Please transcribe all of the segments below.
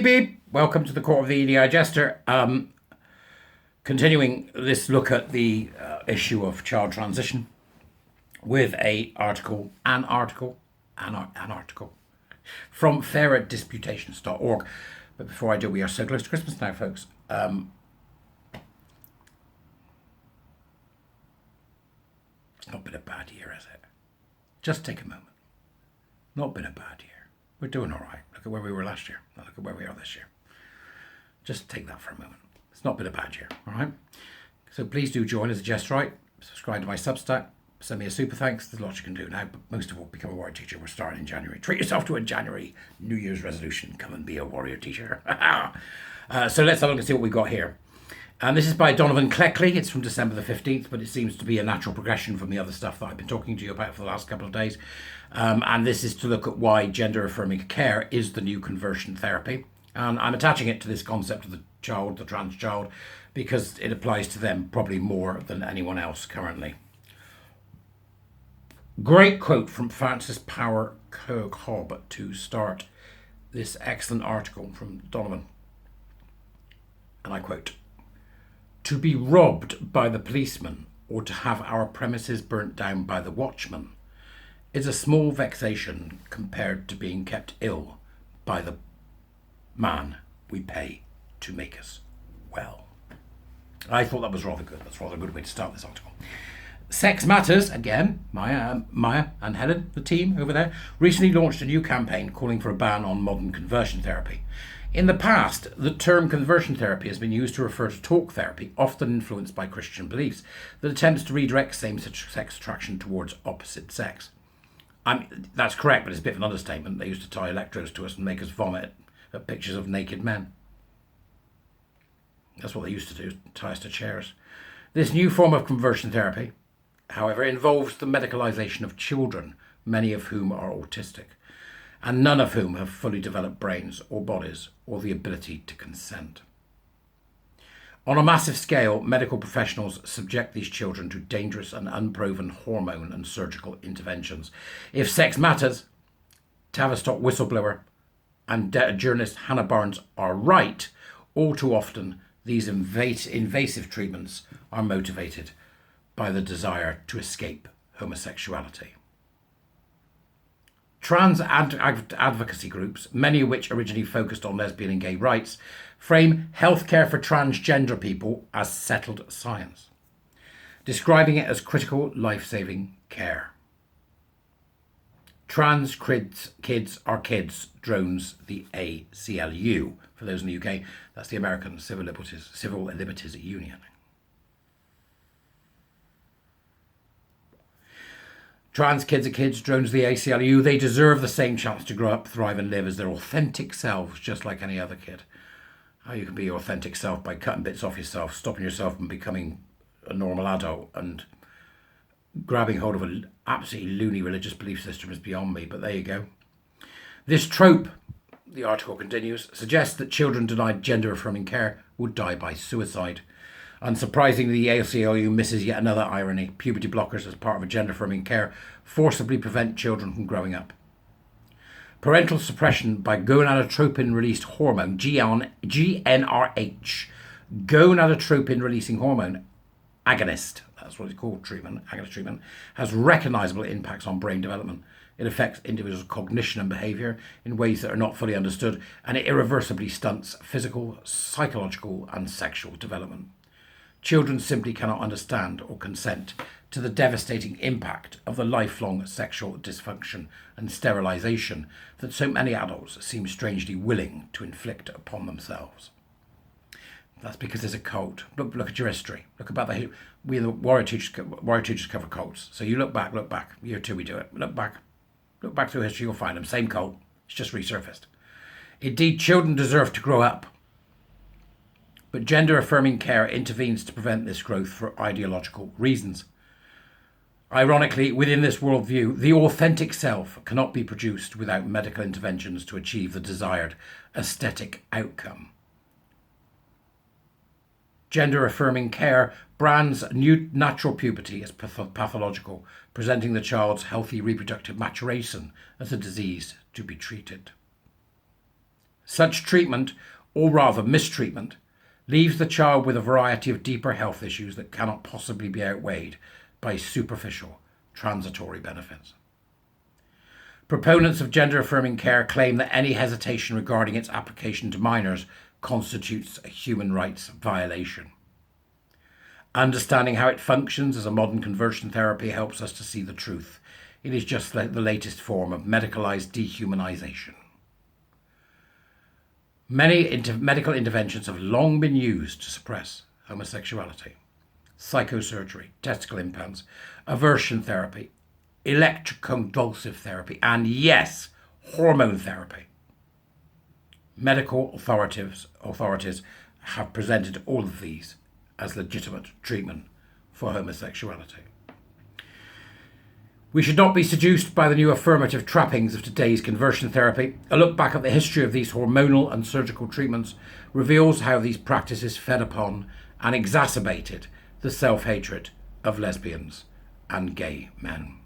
beep beep. Welcome to the Court of the EDI Jester. Continuing this look at the issue of child transition with an article from fairettdisputations.org. But before I do, we are so close to Christmas now, folks. It's not been a bad year, has it? Just take a moment. Not been a bad year. We're doing all right. Look at where we were last year. Now look at where we are this year. Just take that for a moment. It's not been a bad year, all right? So please do join as a Jesterite. Subscribe to my Substack. Send me a super thanks. There's lots you can do now, but most of all, become a warrior teacher. We're starting in January. Treat yourself to a January New Year's resolution. Come and be a warrior teacher. So let's have a look and see what we've got here. And this is by Donovan Cleckley. It's from December the 15th, but it seems to be a natural progression from the other stuff that I've been talking to you about for the last couple of days. And this is to look at why gender-affirming care is the new conversion therapy. And I'm attaching it to this concept of the child, the trans child, because it applies to them probably more than anyone else currently. Great quote from Francis Power Cobb to start this excellent article from Donovan. And I quote, "To be robbed by the policeman or to have our premises burnt down by the watchman is a small vexation compared to being kept ill by the man we pay to make us well." I thought that was rather good. That's rather a good way to start this article. Sex Matters, again, Maya and Helen, the team over there, recently launched a new campaign calling for a ban on modern conversion therapy. In the past, the term conversion therapy has been used to refer to talk therapy, often influenced by Christian beliefs, that attempts to redirect same-sex attraction towards opposite sex. That's correct, but it's a bit of an understatement. They used to tie electrodes to us and make us vomit at pictures of naked men. That's what they used to do, tie us to chairs. This new form of conversion therapy, however, involves the medicalization of children, many of whom are autistic, and none of whom have fully developed brains or bodies or the ability to consent. On a massive scale, medical professionals subject these children to dangerous and unproven hormone and surgical interventions. If Sex Matters, Tavistock whistleblower, and journalist Hannah Barnes are right, all too often these invasive treatments are motivated by the desire to escape homosexuality. Trans advocacy groups, many of which originally focused on lesbian and gay rights, frame healthcare for transgender people as settled science, describing it as critical life-saving care. Trans kids are kids, drones the ACLU. For those in the UK, that's the American Civil Liberties Union. Trans kids are kids, drones the ACLU. They deserve the same chance to grow up, thrive and live as their authentic selves, just like any other kid. How you can be your authentic self by cutting bits off yourself, stopping yourself from becoming a normal adult and grabbing hold of an absolutely loony religious belief system is beyond me, but there you go. This trope, the article continues, suggests that children denied gender-affirming care would die by suicide. Unsurprisingly, the ACLU misses yet another irony. Puberty blockers as part of a gender-affirming care forcibly prevent children from growing up. Parental suppression by gonadotropin-released hormone, GnRH, gonadotropin-releasing hormone agonist, that's what it's called, agonist treatment, has recognizable impacts on brain development. It affects individuals' cognition and behavior in ways that are not fully understood, and it irreversibly stunts physical, psychological, and sexual development. Children simply cannot understand or consent to the devastating impact of the lifelong sexual dysfunction and sterilization that so many adults seem strangely willing to inflict upon themselves. That's because there's a cult. Look at your history. Look about we the warrior teachers cover cults. So you look back. Year 2 we do it. Look back through history, you'll find them. Same cult. It's just resurfaced. Indeed, children deserve to grow up. But gender-affirming care intervenes to prevent this growth for ideological reasons. Ironically, within this worldview, the authentic self cannot be produced without medical interventions to achieve the desired aesthetic outcome. Gender-affirming care brands new natural puberty as pathological, presenting the child's healthy reproductive maturation as a disease to be treated. Such treatment, or rather mistreatment, leaves the child with a variety of deeper health issues that cannot possibly be outweighed by superficial, transitory benefits. Proponents of gender-affirming care claim that any hesitation regarding its application to minors constitutes a human rights violation. Understanding how it functions as a modern conversion therapy helps us to see the truth. It is just the latest form of medicalized dehumanization. Many medical interventions have long been used to suppress homosexuality. Psychosurgery, testicle implants, aversion therapy, electroconvulsive therapy, and yes, hormone therapy. Medical authorities have presented all of these as legitimate treatment for homosexuality. We should not be seduced by the new affirmative trappings of today's conversion therapy. A look back at the history of these hormonal and surgical treatments reveals how these practices fed upon and exacerbated the self-hatred of lesbians and gay men.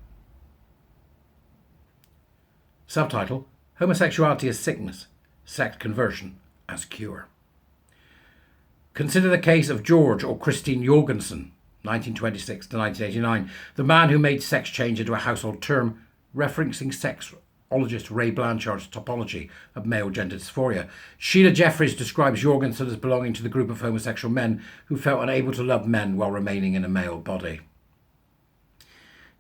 Subtitle: Homosexuality as Sickness, Sect Conversion as Cure. Consider the case of George or Christine Jorgensen, 1926 to 1989, the man who made sex change into a household term, referencing sexologist Ray Blanchard's topology of male gender dysphoria. Sheila Jeffries describes Jorgensen as belonging to the group of homosexual men who felt unable to love men while remaining in a male body.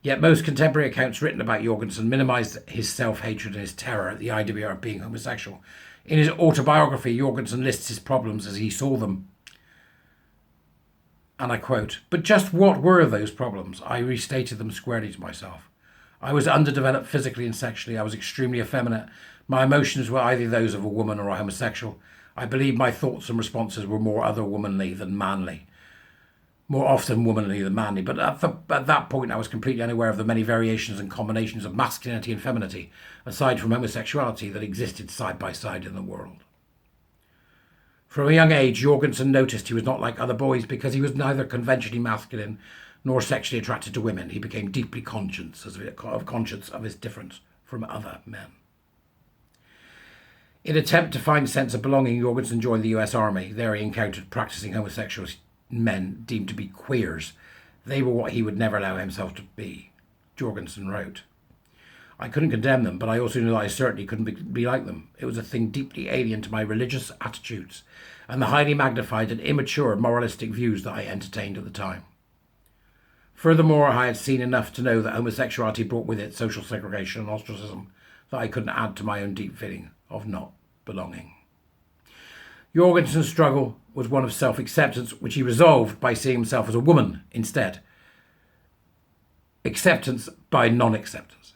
Yet most contemporary accounts written about Jorgensen minimise his self-hatred and his terror at the idea of being homosexual. In his autobiography, Jorgensen lists his problems as he saw them. And I quote, "But just what were those problems? I restated them squarely to myself. I was underdeveloped physically and sexually. I was extremely effeminate. My emotions were either those of a woman or a homosexual. I believe my thoughts and responses were more other-womanly than manly. More often womanly than manly. But at that point, I was completely unaware of the many variations and combinations of masculinity and femininity, aside from homosexuality, that existed side by side in the world." From a young age, Jorgensen noticed he was not like other boys because he was neither conventionally masculine nor sexually attracted to women. He became deeply conscious of his difference from other men. In an attempt to find a sense of belonging, Jorgensen joined the US Army. There he encountered practicing homosexual men deemed to be queers. They were what he would never allow himself to be. Jorgensen wrote, "I couldn't condemn them, but I also knew that I certainly couldn't be like them. It was a thing deeply alien to my religious attitudes and the highly magnified and immature moralistic views that I entertained at the time. Furthermore, I had seen enough to know that homosexuality brought with it social segregation and ostracism that I couldn't add to my own deep feeling of not belonging." Jorgensen's struggle was one of self-acceptance, which he resolved by seeing himself as a woman instead. Acceptance by non-acceptance.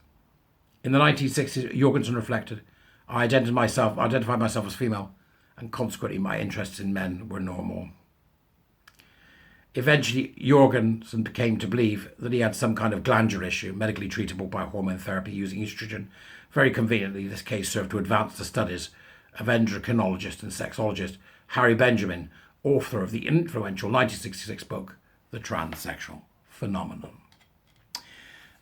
In the 1960s, Jorgensen reflected, "I identified myself as female, and consequently my interests in men were normal." Eventually, Jorgensen came to believe that he had some kind of glandular issue, medically treatable by hormone therapy using estrogen. Very conveniently, this case served to advance the studies of endocrinologist and sexologist Harry Benjamin, author of the influential 1966 book, The Transsexual Phenomenon.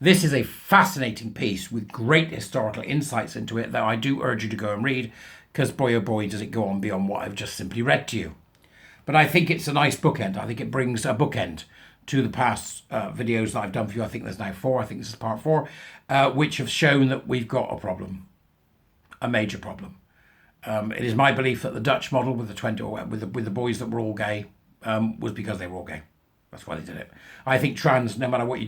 This is a fascinating piece with great historical insights into it that I do urge you to go and read, because boy oh boy does it go on beyond what I've just simply read to you. But I think it's a nice bookend. I think it brings a bookend to the past videos that I've done for you. I think there's now 4. I think this is part 4, which have shown that we've got a problem, a major problem. It is my belief that the Dutch model with the boys that were all gay was because they were all gay. That's why they did it. I think trans, no matter what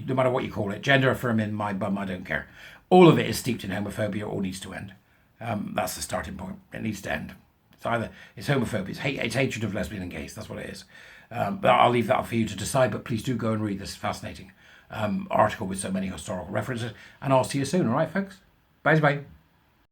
you call it, gender affirming, my bum, I don't care. All of it is steeped in homophobia. All needs to end. That's the starting point. It needs to end. It's homophobia, it's hatred of lesbian and gays. That's what it is. But I'll leave that for you to decide. But please do go and read this fascinating article with so many historical references. And I'll see you soon. All right, folks. Bye bye.